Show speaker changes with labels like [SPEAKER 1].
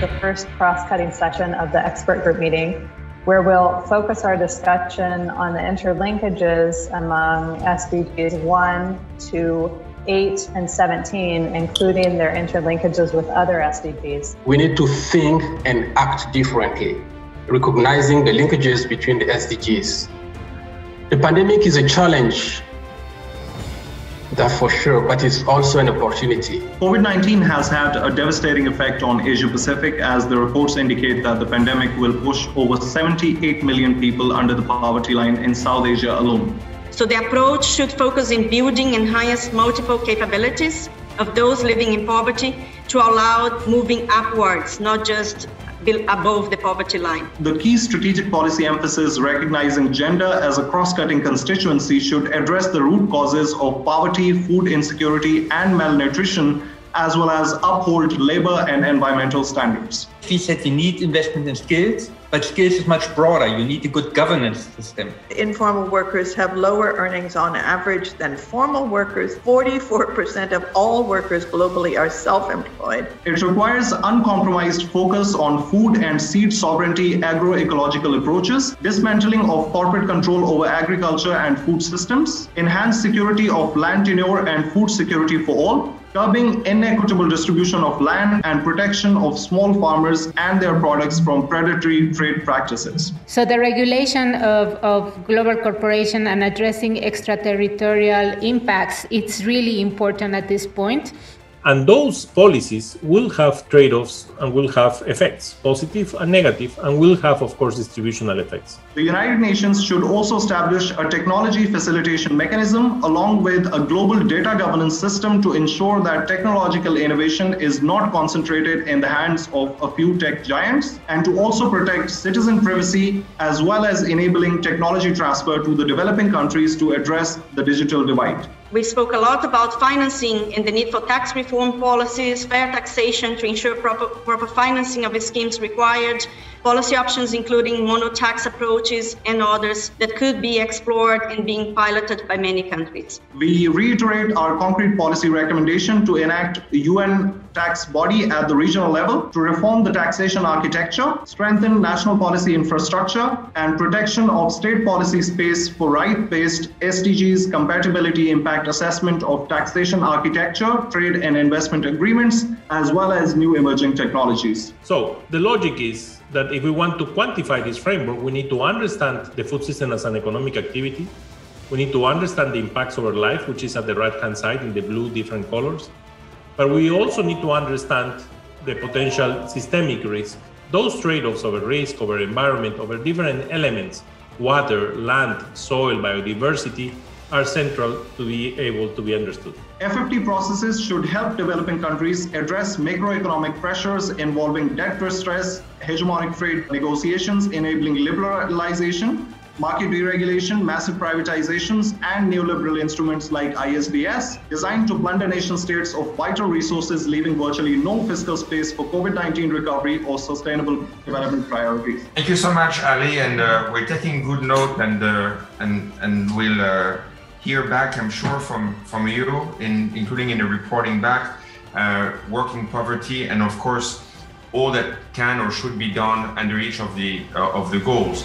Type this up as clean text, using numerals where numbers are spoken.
[SPEAKER 1] the first cross-cutting session of the expert group meeting, where we'll focus our discussion on the interlinkages among SDGs 1 to 8 and 17, including their interlinkages with other SDGs.
[SPEAKER 2] We need to think and act differently, recognizing the linkages between the SDGs. The pandemic is a challenge, that's for sure, but it's also an opportunity.
[SPEAKER 3] COVID-19 has had a devastating effect on Asia Pacific, as the reports indicate that the pandemic will push over 78 million people under the poverty line in South Asia alone.
[SPEAKER 4] So the approach should focus in building and enhance multiple capabilities of those living in poverty to allow moving upwards, not just above the poverty line.
[SPEAKER 3] The key strategic policy emphasis recognizing gender as a cross-cutting constituency should address the root causes of poverty, food insecurity, and malnutrition, as well as uphold labor and environmental standards.
[SPEAKER 5] We said you need investment in skills, but skills is much broader. You need a good governance system.
[SPEAKER 6] Informal workers have lower earnings on average than formal workers. 44% of all workers globally are self-employed.
[SPEAKER 3] It requires uncompromised focus on food and seed sovereignty, agroecological approaches, dismantling of corporate control over agriculture and food systems, enhanced security of land tenure and food security for all, curbing inequitable distribution of land, and protection of small farmers and their products from predatory trade practices.
[SPEAKER 7] So the regulation of global corporation and addressing extraterritorial impacts, it's really important at this point.
[SPEAKER 8] And those policies will have trade-offs and will have effects, positive and negative, and will have, of course, distributional effects.
[SPEAKER 3] The United Nations should also establish a technology facilitation mechanism along with a global data governance system to ensure that technological innovation is not concentrated in the hands of a few tech giants, and to also protect citizen privacy as well as enabling technology transfer to the developing countries to address the digital divide.
[SPEAKER 4] We spoke a lot about financing and the need for tax reform policies, fair taxation to ensure proper financing of the schemes required, policy options including mono-tax approaches and others that could be explored and being piloted by many countries.
[SPEAKER 3] We reiterate our concrete policy recommendation to enact a UN tax body at the regional level to reform the taxation architecture, strengthen national policy infrastructure, and protection of state policy space for right-based SDGs compatibility impact assessment of taxation architecture, trade and investment agreements, as well as new emerging technologies.
[SPEAKER 8] So the logic is that if we want to quantify this framework, we need to understand the food system as an economic activity. We need to understand the impacts over life, which is at the right-hand side in the blue different colors. But we also need to understand the potential systemic risk. Those trade-offs over risk, over environment, over different elements, water, land, soil, biodiversity, are central to be able to be understood.
[SPEAKER 3] FFT processes should help developing countries address macroeconomic pressures involving debt distress, hegemonic trade negotiations enabling liberalization, market deregulation, massive privatizations, and neoliberal instruments like ISDS, designed to plunder nation states of vital resources, leaving virtually no fiscal space for COVID-19 recovery or sustainable development priorities.
[SPEAKER 9] Thank you so much, Ali, and we're taking good note, and we'll hear back, I'm sure, from you, including in the reporting back, working poverty, and of course, all that can or should be done under each of the goals.